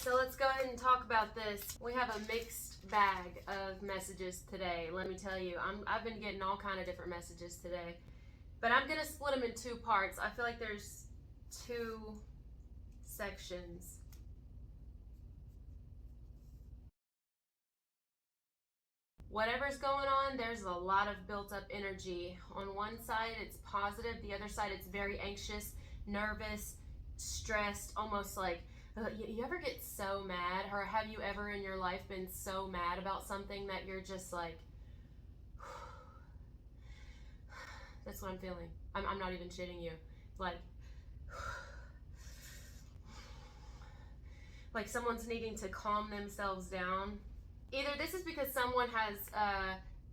So let's go ahead and talk about this. We have a mixed bag of messages today. Let me tell you, I've been getting all kind of different messages today, but I'm gonna split them in two parts. I feel like there's two sections. Whatever's going on, there's a lot of built up energy. On one side, it's positive. The other side, it's very anxious, nervous, stressed, almost like, you ever get so mad, or have you ever in your life been so mad about something that you're just like, that's what I'm feeling. I'm not even shitting you. Like someone's needing to calm themselves down. Either this is because someone has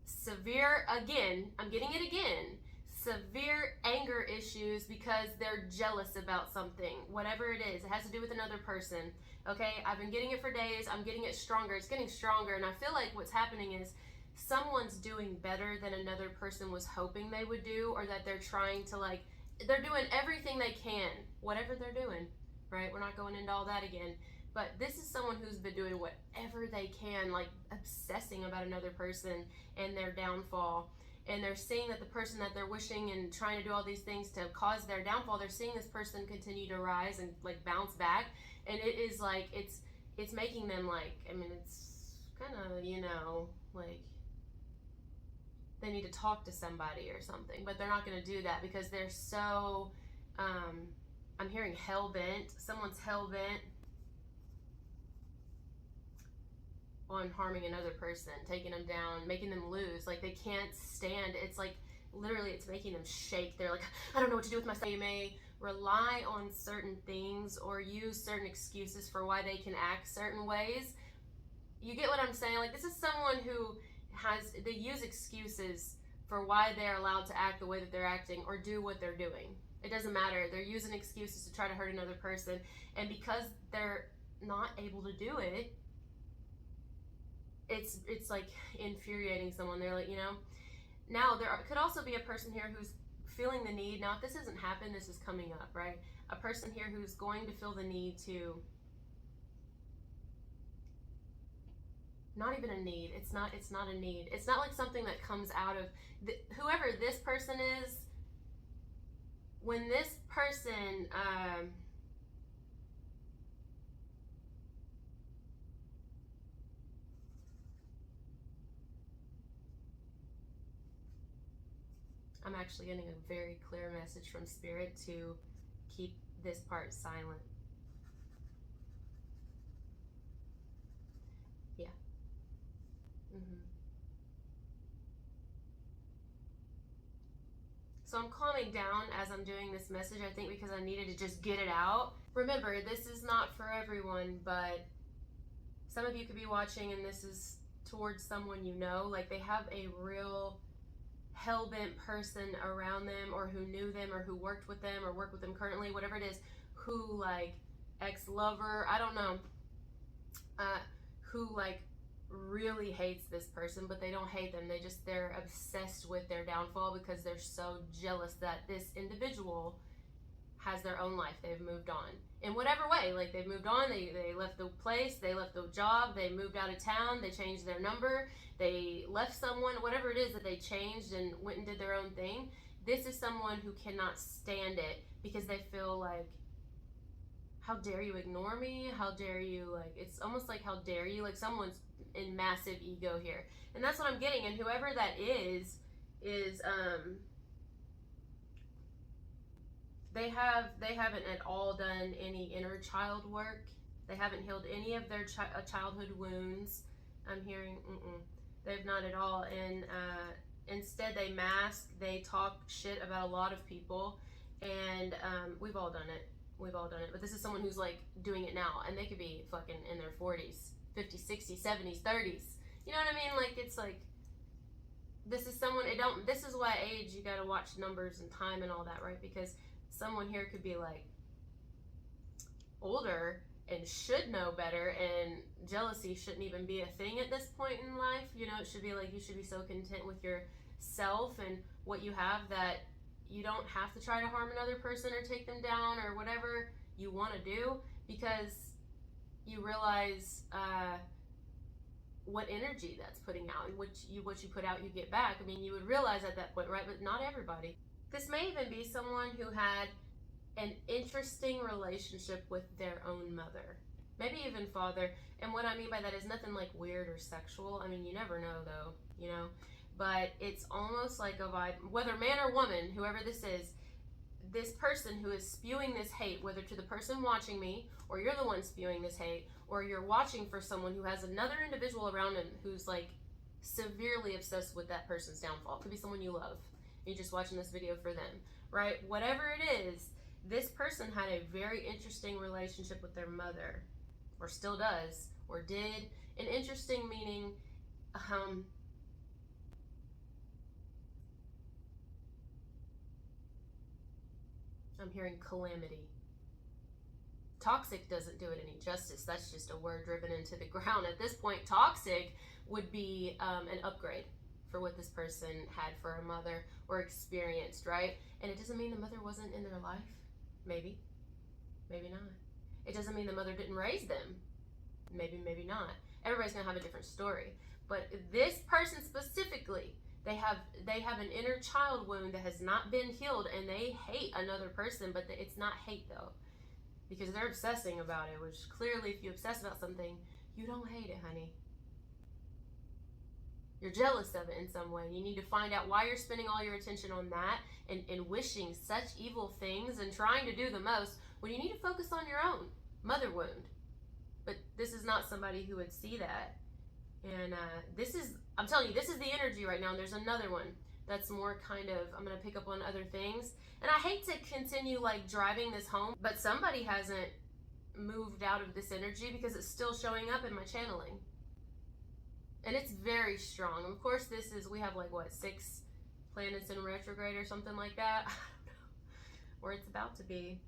severe, again, I'm getting it again, severe anger issues because they're jealous about something, whatever it is. It has to do with another person. Okay, I've been getting it for days. I'm getting it stronger. It's getting stronger. And I feel like what's happening is someone's doing better than another person was hoping they would do, or that they're trying to, like, they're doing everything they can, whatever they're doing, right? We're not going into all that again. But this is someone who's been doing whatever they can, like obsessing about another person and their downfall. And they're seeing that the person that they're wishing and trying to do all these things to cause their downfall, they're seeing this person continue to rise and like bounce back. And it is like, it's making them like, I mean, it's kind of, you know, like they need to talk to somebody or something, but they're not going to do that because they're so, I'm hearing hell-bent. Someone's hell-bent on harming another person, taking them down, making them lose. Like they can't stand. It's like literally it's making them shake. They're like, I don't know what to do with myself. They may rely on certain things or use certain excuses for why they can act certain ways. You get what I'm saying? Like this is someone who they use excuses for why they're allowed to act the way that they're acting or do what they're doing. It doesn't matter. They're using excuses to try to hurt another person, and because they're not able to do it, it's like infuriating someone. They're like, you know. Now could also be a person here who's feeling the need. Now if this hasn't happened, this is coming up, right? A person here who's going to feel the need to, not even a need. It's not a need. It's not like something that comes out of whoever this person is. When this person I'm actually getting a very clear message from Spirit to keep this part silent. Yeah. So I'm calming down as I'm doing this message, I think because I needed to just get it out. Remember, this is not for everyone, but some of you could be watching and this is towards someone you know. Like they have a real hell-bent person around them, or who knew them, or who worked with them, or work with them currently, whatever it is, who like ex-lover, I don't know, who like really hates this person, but they don't hate them. They're obsessed with their downfall because they're so jealous that this individual has their own life. They've moved on in whatever way. Like they've moved on, they left the place, they left the job, they moved out of town, they changed their number, they left someone, whatever it is that they changed and went and did their own thing. This is someone who cannot stand it because they feel like, how dare you ignore me? How dare you, like, it's almost like, how dare you? Like someone's in massive ego here. And that's what I'm getting. And whoever that is they haven't at all done any inner child work. They haven't healed any of their childhood wounds. I'm hearing, they've not at all. And instead they mask, they talk shit about a lot of people. And we've all done it. But this is someone who's like doing it now, and they could be fucking in their 40s, 50s, 60s, 70s, 30s. You know what I mean? Like it's like, this is someone, this is why age, you gotta watch numbers and time and all that, right? Because someone here could be like older and should know better, and jealousy shouldn't even be a thing at this point in life. You know, it should be like, you should be so content with yourself and what you have that you don't have to try to harm another person or take them down or whatever you want to do, because you realize what energy that's putting out, and what you put out, you get back. I mean, you would realize at that point, right? But not everybody. This may even be someone who had an interesting relationship with their own mother, maybe even father. And what I mean by that is nothing like weird or sexual. I mean, you never know though, you know. But it's almost like a vibe, whether man or woman, whoever this is, this person who is spewing this hate, whether to the person watching me, or you're the one spewing this hate, or you're watching for someone who has another individual around him who's like severely obsessed with that person's downfall. It could be someone you love. You're just watching this video for them, right? Whatever it is, this person had a very interesting relationship with their mother, or still does, or did. An interesting meaning, I'm hearing calamity. Toxic doesn't do it any justice. That's just a word driven into the ground. At this point, toxic would be an upgrade for what this person had for a mother or experienced, right? And it doesn't mean the mother wasn't in their life. Maybe. Maybe not. It doesn't mean the mother didn't raise them. Maybe, maybe not. Everybody's going to have a different story. But this person specifically, they have an inner child wound that has not been healed, and they hate another person, but it's not hate though, because they're obsessing about it, which clearly if you obsess about something, you don't hate it, honey. You're jealous of it in some way. You need to find out why you're spending all your attention on that and wishing such evil things and trying to do the most when you need to focus on your own mother wound. But this is not somebody who would see that. And I'm telling you, this is the energy right now. And there's another one that's more kind of, I'm going to pick up on other things. And I hate to continue like driving this home, but somebody hasn't moved out of this energy because it's still showing up in my channeling. And it's very strong. Of course, we have like what, 6 planets in retrograde or something like that. I don't know where it's about to be.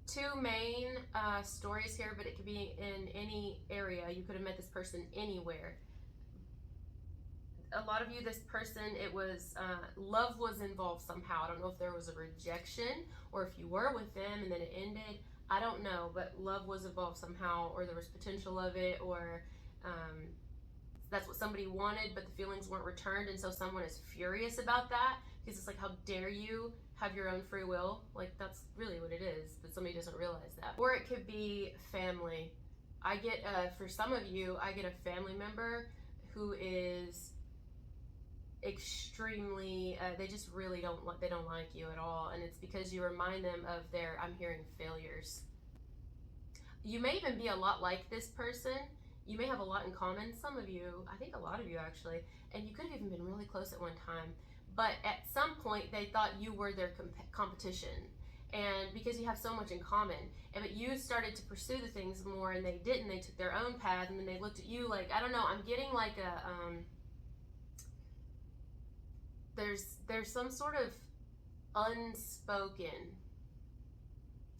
2 main stories here, but it could be in any area. You could have met this person anywhere. A lot of you, this person, it was love was involved somehow. I don't know if there was a rejection or if you were with them and then it ended. I don't know, but love was involved somehow, or there was potential of it, or that's what somebody wanted, but the feelings weren't returned, and so someone is furious about that because it's like, how dare you have your own free will? Like, that's really what it is, but somebody doesn't realize that. Or it could be family. I get, for some of you, I get a family member who is extremely, they just really don't like you at all, and it's because you remind them of their, I'm hearing, failures. You may even be a lot like this person. You may have a lot in common. Some of you, I think a lot of you actually, and you could have even been really close at one time. But at some point, they thought you were their competition. And because you have so much in common, but you started to pursue the things more and they didn't, they took their own path, and then they looked at you like, I don't know, I'm getting like a, there's some sort of unspoken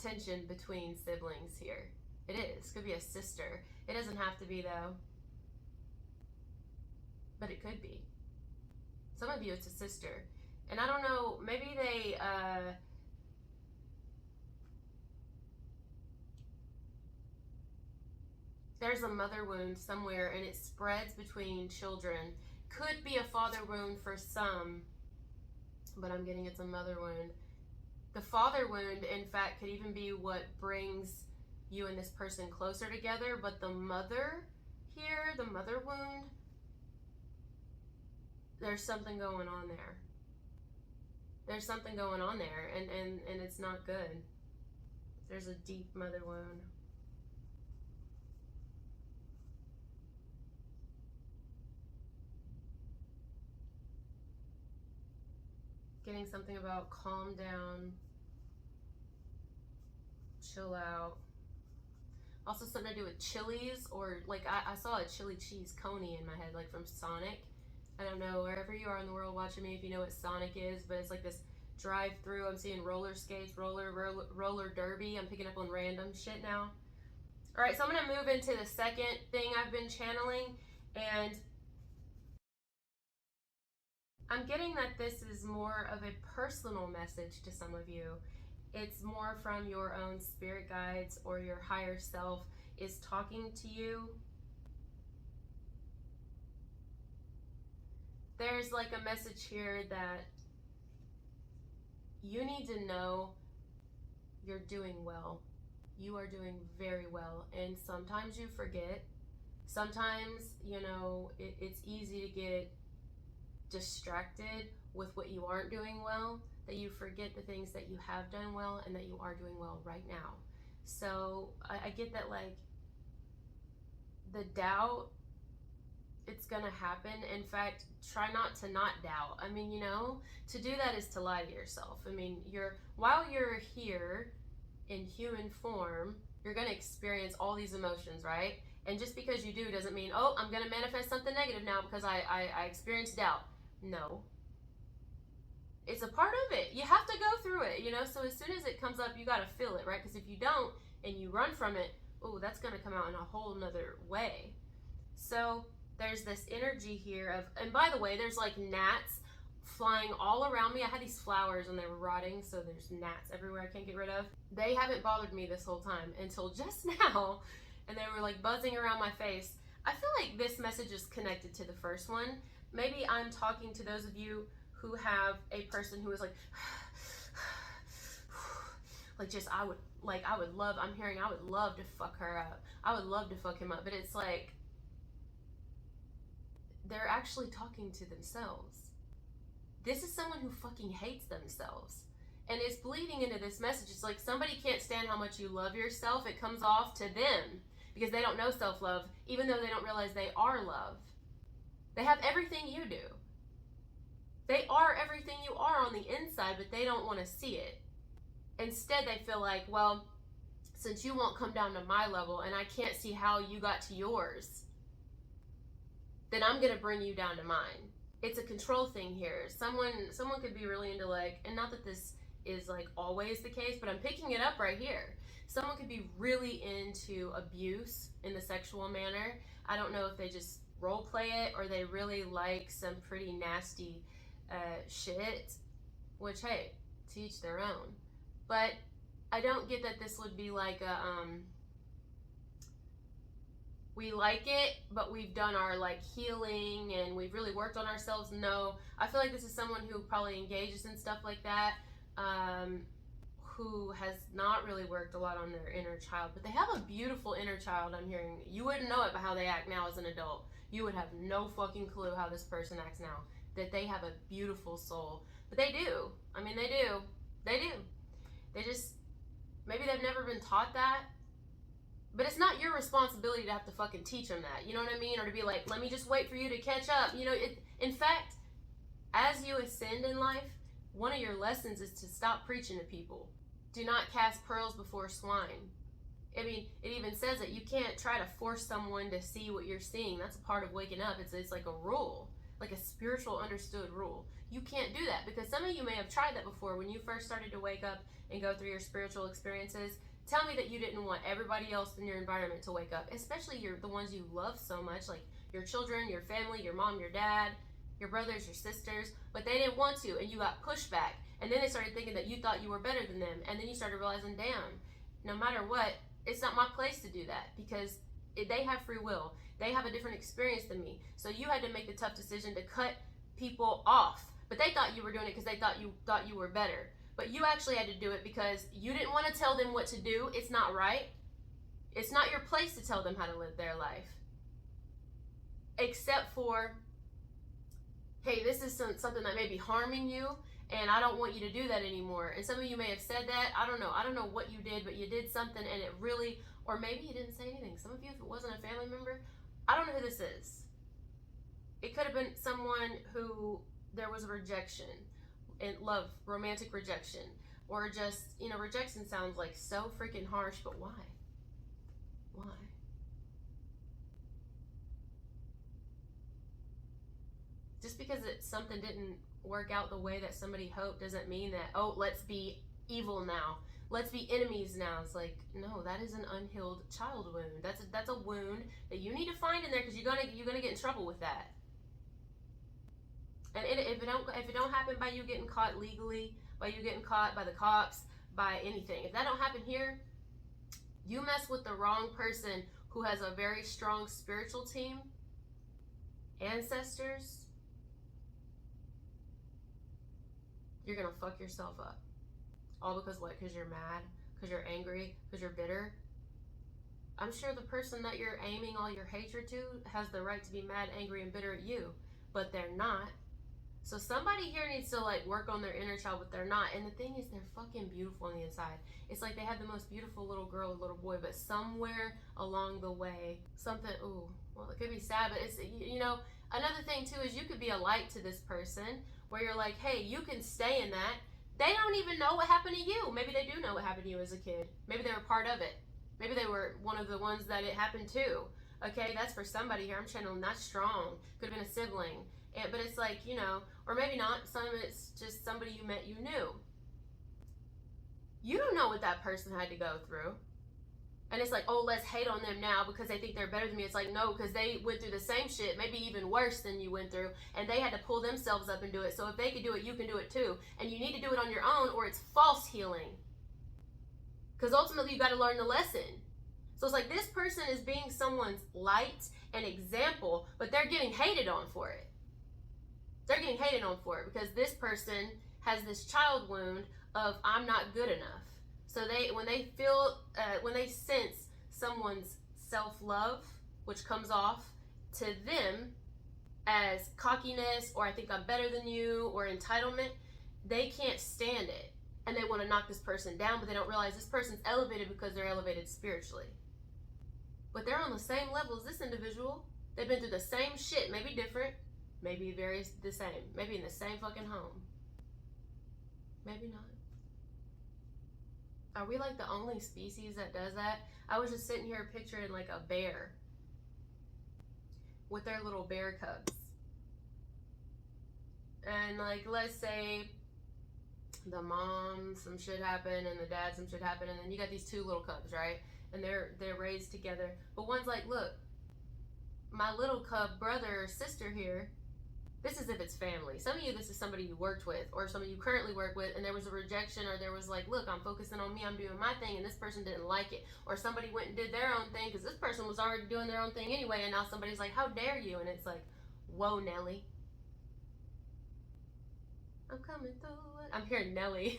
tension between siblings here. It is. Could be a sister. It doesn't have to be though. But it could be. Some of you, it's a sister. And I don't know, maybe they, there's a mother wound somewhere and it spreads between children. Could be a father wound for some, but I'm getting it's a mother wound. The father wound, in fact, could even be what brings you and this person closer together, but the mother here, the mother wound, there's something going on there. There's something going on there, and it's not good. There's a deep mother wound. Getting something about calm down, chill out. Also something to do with chilies, or like I saw a chili cheese coney in my head, like from Sonic. I don't know, wherever you are in the world watching me, if you know what Sonic is, but it's like this drive-through. I'm seeing roller skates, roller derby. I'm picking up on random shit now. All right, so I'm gonna move into the second thing I've been channeling, and I'm getting that this is more of a personal message to some of you. It's more from your own spirit guides or your higher self. is talking to you, there's like a message here that you need to know you're doing well. You are doing very well. And sometimes you forget. Sometimes, it's easy to get distracted with what you aren't doing well, that you forget the things that you have done well and that you are doing well right now. So I get that, like, the doubt, it's gonna happen. In fact, try not doubt. I mean, to do that is to lie to yourself. I mean, while you're here in human form, you're gonna experience all these emotions, right? And just because you do doesn't mean, oh, I'm gonna manifest something negative now because I experienced doubt. No. It's a part of it. You have to go through it, so as soon as it comes up, you gotta feel it, right? Because if you don't and you run from it, oh, that's gonna come out in a whole nother way. So there's this energy here of, and by the way, there's like gnats flying all around me. I had these flowers and they were rotting, so there's gnats everywhere I can't get rid of. They haven't bothered me this whole time until just now, and they were like buzzing around my face. I feel like this message is connected to the first one. Maybe I'm talking to those of you who have a person who is like, like just, I would love to fuck her up. I would love to fuck him up. But it's like, they're actually talking to themselves. This is someone who fucking hates themselves. And it's bleeding into this message. It's like somebody can't stand how much you love yourself. It comes off to them because they don't know self-love, even though they don't realize they are love. They have everything you do. They are everything you are on the inside, but they don't want to see it. Instead, they feel like, well, since you won't come down to my level and I can't see how you got to yours, then I'm going to bring you down to mine. It's a control thing here. Someone could be really into, like, and not that this is like always the case, but I'm picking it up right here. Someone could be really into abuse in the sexual manner. I don't know if they just role play it or they really like some pretty nasty shit, which, hey, to each their own. But I don't get that this would be like a we like it, but we've done our like healing and we've really worked on ourselves. No, I feel like this is someone who probably engages in stuff like that, who has not really worked a lot on their inner child, but they have a beautiful inner child. I'm hearing you wouldn't know it by how they act now as an adult. You would have no fucking clue how this person acts now, that they have a beautiful soul. But they do. I mean, they do. They just, maybe they've never been taught that. But it's not your responsibility to have to fucking teach them that. You know what I mean? Or to be like, let me just wait for you to catch up. In fact, as you ascend in life, one of your lessons is to stop preaching to people. Do not cast pearls before swine. I mean, it even says that you can't try to force someone to see what you're seeing. That's a part of waking up. It's like a rule, like a spiritual understood rule. You can't do that because some of you may have tried that before when you first started to wake up and go through your spiritual experiences. Tell me that you didn't want everybody else in your environment to wake up, especially the ones you love so much, like your children, your family, your mom, your dad, your brothers, your sisters, but they didn't want to, and you got pushed back. And then they started thinking that you thought you were better than them, and then you started realizing, damn, no matter what, it's not my place to do that because they have free will. They have a different experience than me. So you had to make the tough decision to cut people off, but they thought you were doing it because they thought you were better. But you actually had to do it because you didn't want to tell them what to do. It's not right. It's not your place to tell them how to live their life. Except for, hey, this is something that may be harming you, and I don't want you to do that anymore. And some of you may have said that. I don't know what you did, but you did something, and it really, or maybe you didn't say anything. Some of you, if it wasn't a family member, I don't know who this is. It could have been someone who there was a rejection. And love, romantic rejection, or just, rejection sounds like so freaking harsh, but why? Just because something didn't work out the way that somebody hoped doesn't mean that, oh, let's be evil now, let's be enemies now. It's like, no, that is an unhealed child wound. That's a wound that you need to find in there because you're gonna get in trouble with that. And if it don't happen by you getting caught legally, by you getting caught by the cops, by anything, if that don't happen here, You mess with the wrong person who has a very strong spiritual team, ancestors, you're gonna fuck yourself up. All because what? Because you're mad, because you're angry, because you're bitter. I'm sure the person that you're aiming all your hatred to has the right to be mad, angry, and bitter at you, but they're not. So somebody here needs to like work on their inner child, but they're not. And the thing is, they're fucking beautiful on the inside. It's like they have the most beautiful little girl or little boy, but somewhere along the way, something, ooh, well, it could be sad, but it's, you know, another thing too is you could be a light to this person where you're like, hey, you can stay in that. They don't even know what happened to you. Maybe they do know what happened to you as a kid. Maybe they were part of it. Maybe they were one of the ones that it happened to. Okay, that's for somebody here. I'm channeling not strong. Could have been a sibling. But it's like, you know, or maybe not. Some of it's just somebody you met you knew. You don't know what that person had to go through. And it's like, oh, let's hate on them now because they think they're better than me. It's like, no, because they went through the same shit, maybe even worse than you went through, and they had to pull themselves up and do it. So if they could do it, you can do it too. And you need to do it on your own, or it's false healing. Because ultimately, you got to learn the lesson. So it's like this person is being someone's light and example, but they're getting hated on for it. They're getting hated on for it because this person has this child wound of I'm not good enough. So when they sense someone's self-love, which comes off to them as cockiness or I think I'm better than you or entitlement, they can't stand it. And they want to knock this person down, but they don't realize this person's elevated because they're elevated spiritually. But they're on the same level as this individual. They've been through the same shit, maybe different, maybe very the same, maybe in the same fucking home. Maybe not. Are we like the only species that does that? I was just sitting here picturing like a bear with their little bear cubs. And like, let's say the mom, some shit happened, and the dad, some shit happened, and then you got these two little cubs, right? And they're raised together. But one's like, look, my little cub brother or sister here, this is if it's family. Some of you, this is somebody you worked with or somebody you currently work with, and there was a rejection, or there was like, look, I'm focusing on me, I'm doing my thing, and this person didn't like it. Or somebody went and did their own thing because this person was already doing their own thing anyway, and now somebody's like, how dare you? And it's like, whoa, Nelly. I'm coming through it. I'm hearing Nelly.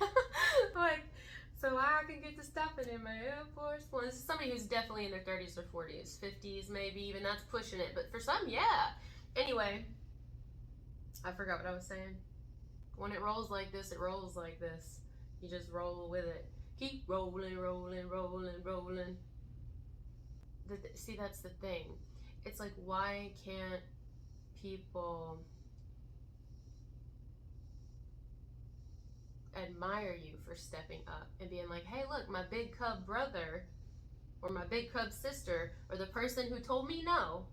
Like, so I can get to stopping in my Air Force One. This is somebody who's definitely in their 30s or 40s, 50s maybe even. That's pushing it. But for some, yeah. Anyway, I forgot what I was saying. When it rolls like this, it rolls like this. You just roll with it. Keep rolling, rolling, rolling, rolling. See, that's the thing. It's like, why can't people admire you for stepping up and being like, hey, look, my big cub brother or my big cub sister or the person who told me no,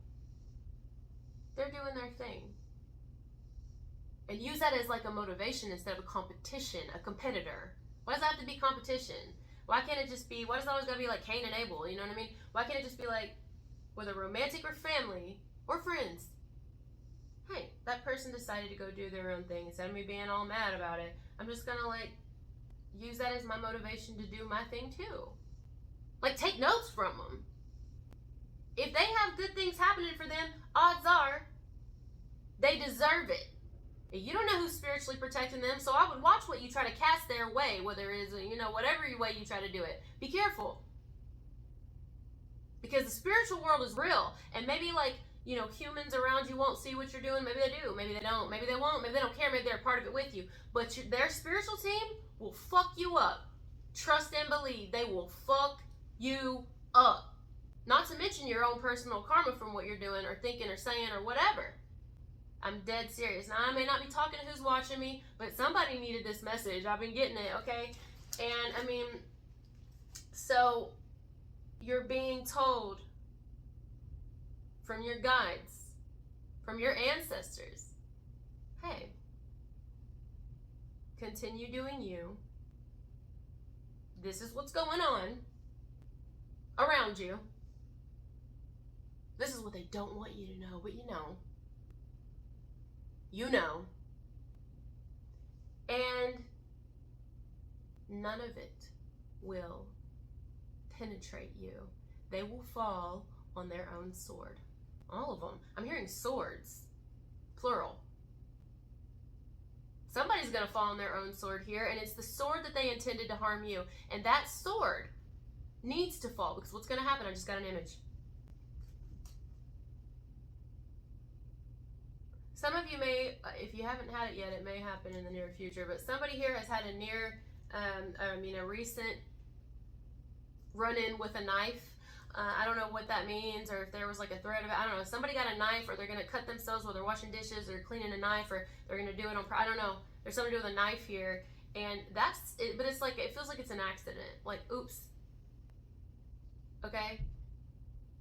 they're doing their thing. And use that as like a motivation instead of a competition, a competitor. Why does it have to be competition? Why can't it just be, why does it always gotta be like Cain and Abel, you know what I mean? Why can't it just be like, whether romantic or family or friends, hey, that person decided to go do their own thing instead of me being all mad about it. I'm just gonna like use that as my motivation to do my thing too. Like, take notes from them. If they have good things happening for them, odds are they deserve it. You don't know who's spiritually protecting them, so I would watch what you try to cast their way, whether it is, you know, whatever way you try to do it. Be careful. Because the spiritual world is real, and maybe like, you know, humans around you won't see what you're doing. Maybe they do. Maybe they don't. Maybe they won't. Maybe they don't care. Maybe they're a part of it with you. But their spiritual team will fuck you up. Trust and believe. They will fuck you up. Not to mention your own personal karma from what you're doing or thinking or saying or whatever. I'm dead serious. Now, I may not be talking to who's watching me, but somebody needed this message. I've been getting it, okay? And, I mean, so you're being told from your guides, from your ancestors, hey, continue doing you. This is what's going on around you. This is what they don't want you to know, but you know. You know. And none of it will penetrate you. They will fall on their own sword. All of them. I'm hearing swords, plural. Somebody's going to fall on their own sword here, and it's the sword that they intended to harm you. And that sword needs to fall, because what's going to happen? I just got an image. Some of you may, if you haven't had it yet, it may happen in the near future, but somebody here has had a recent run-in with a knife. I don't know what that means, or if there was like a threat of it. I don't know. Somebody got a knife, or they're going to cut themselves while they're washing dishes, or cleaning a knife, or they're going to do it on, I don't know. There's something to do with a knife here, and that's it, but it's like, it feels like it's an accident. Like, oops. Okay?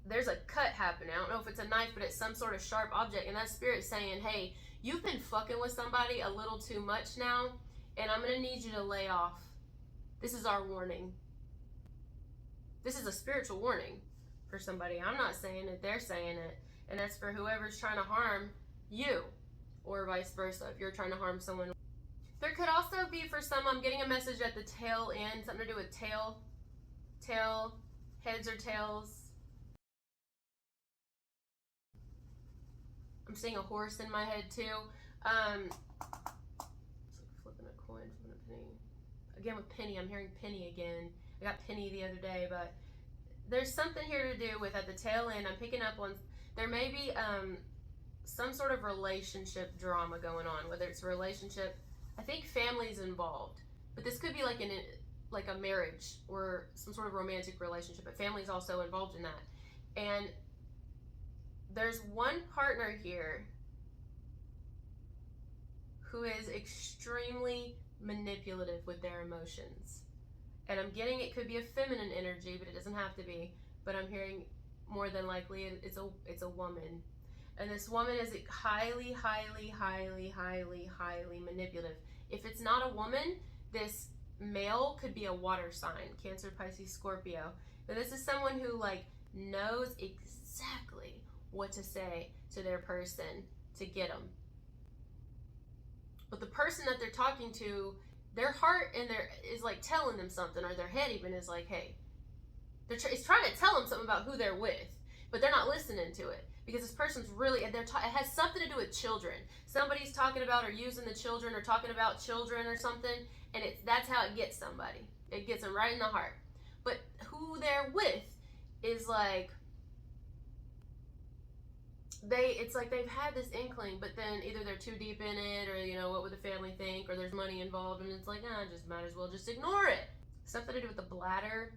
There's a cut happening. I don't know if it's a knife, but it's some sort of sharp object, and that spirit's saying, hey, you've been fucking with somebody a little too much now, and I'm going to need you to lay off. This is our warning. This is a spiritual warning for somebody. I'm not saying it, they're saying it. And that's for whoever's trying to harm you, or vice versa, if you're trying to harm someone. There could also be for some, I'm getting a message at the tail end, something to do with tail, heads or tails. I'm seeing a horse in my head too. It's like flipping a coin, flipping a penny. Again with penny, I'm hearing penny again. I got penny the other day, but there's something here to do with at the tail end. I'm picking up on, there may be some sort of relationship drama going on, whether it's a relationship, I think family's involved, but this could be like a marriage or some sort of romantic relationship, but family's also involved in that. And there's one partner here who is extremely manipulative with their emotions. And I'm getting it could be a feminine energy, but it doesn't have to be. But I'm hearing more than likely it's a woman. And this woman is highly manipulative. If it's not a woman, this male could be a water sign, Cancer, Pisces, Scorpio. But this is someone who like knows exactly what to say to their person to get them. But the person that they're talking to, their heart and is like telling them something, or their head even is like, hey, it's trying to tell them something about who they're with, but they're not listening to it because this person's really, it has something to do with children. Somebody's talking about or using the children or talking about children or something, and that's how it gets somebody. It gets them right in the heart. But who they're with is like, it's like they've had this inkling, but then either they're too deep in it, or you know, what would the family think, or there's money involved, and it's like, just might as well just ignore it. Something to do with the bladder.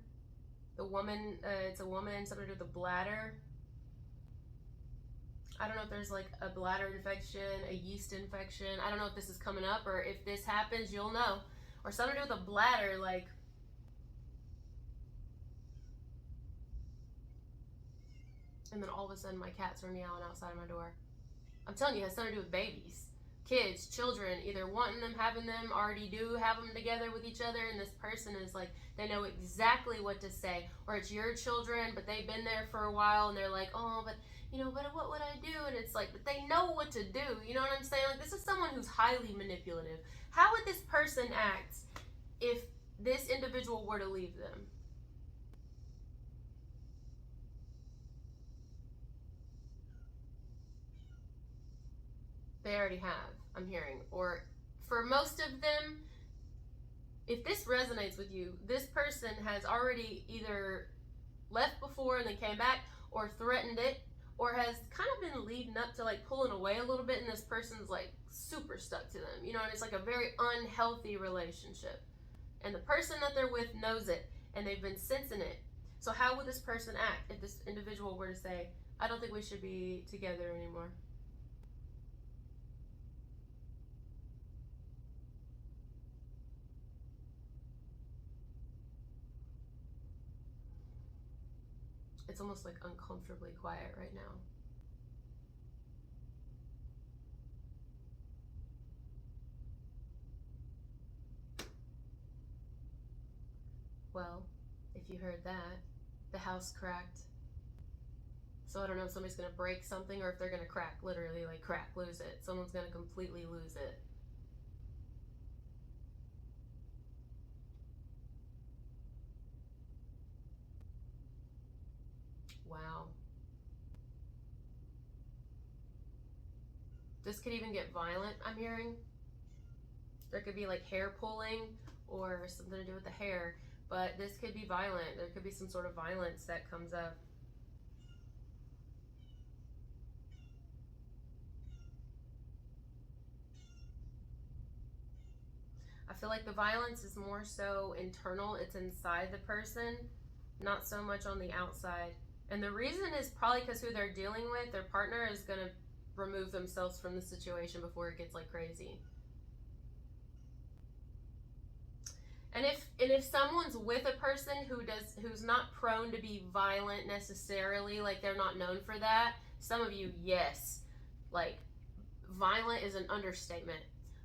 The woman, it's a woman, something to do with the bladder. I don't know if there's like a bladder infection, a yeast infection. I don't know if this is coming up, or if this happens, you'll know. Or something to do with the bladder, like, and then all of a sudden my cats are meowing outside of my door. I'm telling you, it has something to do with babies, kids, children, either wanting them, having them, already do have them together with each other, and this person is like, they know exactly what to say. Or it's your children, but they've been there for a while, and they're like, oh, but you know, but what would I do? And it's like, but they know what to do. You know what I'm saying? Like, this is someone who's highly manipulative. How would this person act if this individual were to leave them? They already have, I'm hearing. Or for most of them, if this resonates with you, this person has already either left before and then came back, or threatened it, or has kind of been leading up to like pulling away a little bit, and this person's like super stuck to them, you know, and it's like a very unhealthy relationship. And the person that they're with knows it, and they've been sensing it. So how would this person act if this individual were to say, I don't think we should be together anymore? It's almost like uncomfortably quiet right now. Well, if you heard that, the house cracked. So I don't know if somebody's going to break something, or if they're going to crack, literally like crack, lose it. Someone's going to completely lose it. This could even get violent, I'm hearing. There could be like hair pulling or something to do with the hair, but this could be violent. There could be some sort of violence that comes up. I feel like the violence is more so internal. It's inside the person, not so much on the outside. And the reason is probably because who they're dealing with, their partner, is going to remove themselves from the situation before it gets like crazy. And if someone's with a person who's not prone to be violent necessarily, like they're not known for that, some of you, yes, like violent is an understatement.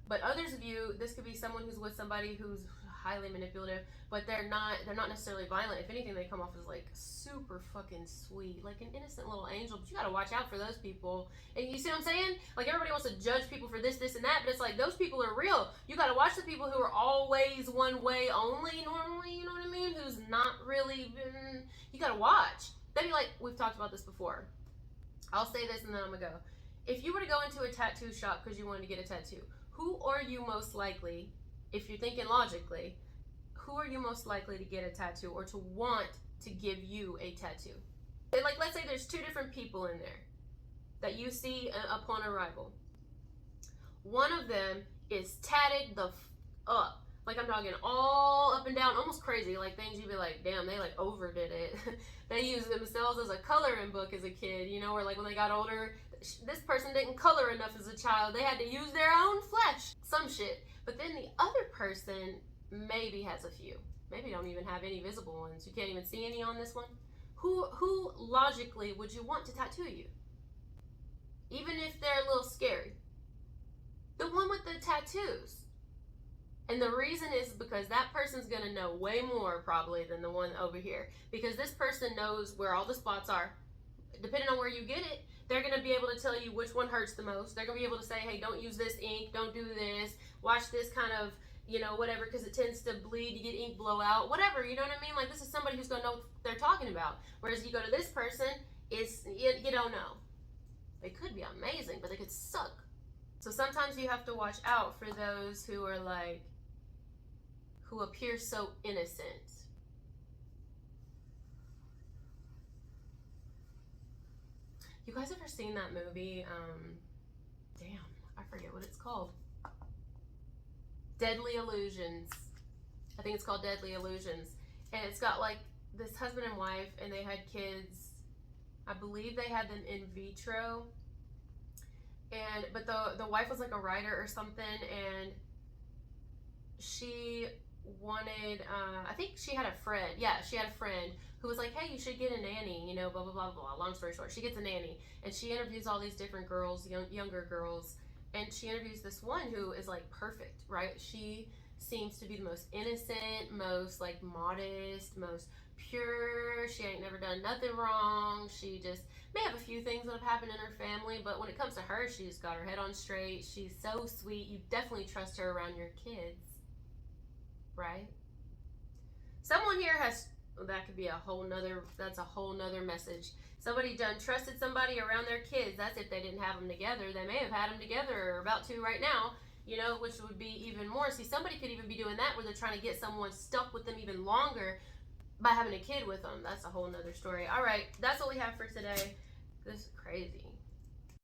But others of you, this could be someone who's with somebody who's highly manipulative, but they're not necessarily violent. If anything, they come off as like super fucking sweet, like an innocent little angel. But you gotta watch out for those people. And you see what I'm saying? Like everybody wants to judge people for this, and that, but it's like those people are real. You gotta watch the people who are always one way only, normally, you know what I mean? Who's not really, you gotta watch. That'd be like, we've talked about this before. I'll say this and then I'm gonna go. If you were to go into a tattoo shop because you wanted to get a tattoo, who are you most likely, if you're thinking logically, who are you most likely to get a tattoo or to want to give you a tattoo? Like, let's say there's two different people in there that you see upon arrival. One of them is tatted the up. Like, I'm talking all up and down, almost crazy, like things you'd be like, damn, they like overdid it. They used themselves as a coloring book as a kid, you know, or like when they got older, this person didn't color enough as a child. They had to use their own flesh, some shit. But then the other person maybe has a few. Maybe don't even have any visible ones. You can't even see any on this one. Who logically would you want to tattoo you? Even if they're a little scary. The one with the tattoos. And the reason is because that person's going to know way more probably than the one over here. Because this person knows where all the spots are. Depending on where you get it, they're going to be able to tell you which one hurts the most. They're going to be able to say, hey, don't use this ink, don't do this, watch this kind of, you know, whatever, because it tends to bleed, you get ink blowout, whatever, you know what I mean? Like, this is somebody who's going to know what they're talking about. Whereas you go to this person, you don't know. They could be amazing, but they could suck. So sometimes you have to watch out for those who are like, who appear so innocent. You guys ever seen that movie? Damn, I forget what it's called. Deadly Illusions. I think it's called Deadly Illusions. And it's got like this husband and wife, and they had kids. I believe they had them in vitro. But the wife was like a writer or something, and she wanted, I think she had a friend. Yeah, she had a friend who was like, hey, you should get a nanny, you know, blah, blah, blah, blah. Long story short, she gets a nanny, and she interviews all these different girls, younger girls, and she interviews this one who is like perfect, right? She seems to be the most innocent, most like modest, most pure. She ain't never done nothing wrong. She just may have a few things that have happened in her family, but when it comes to her, she's got her head on straight. She's so sweet. You definitely trust her around your kids, right? Someone here has, that could be that's a whole nother message. Somebody done trusted somebody around their kids. That's if they didn't have them together. They may have had them together or about to right now, you know, which would be even more. See, somebody could even be doing that where they're trying to get someone stuck with them even longer by having a kid with them. That's a whole nother story. All right, that's what we have for today. This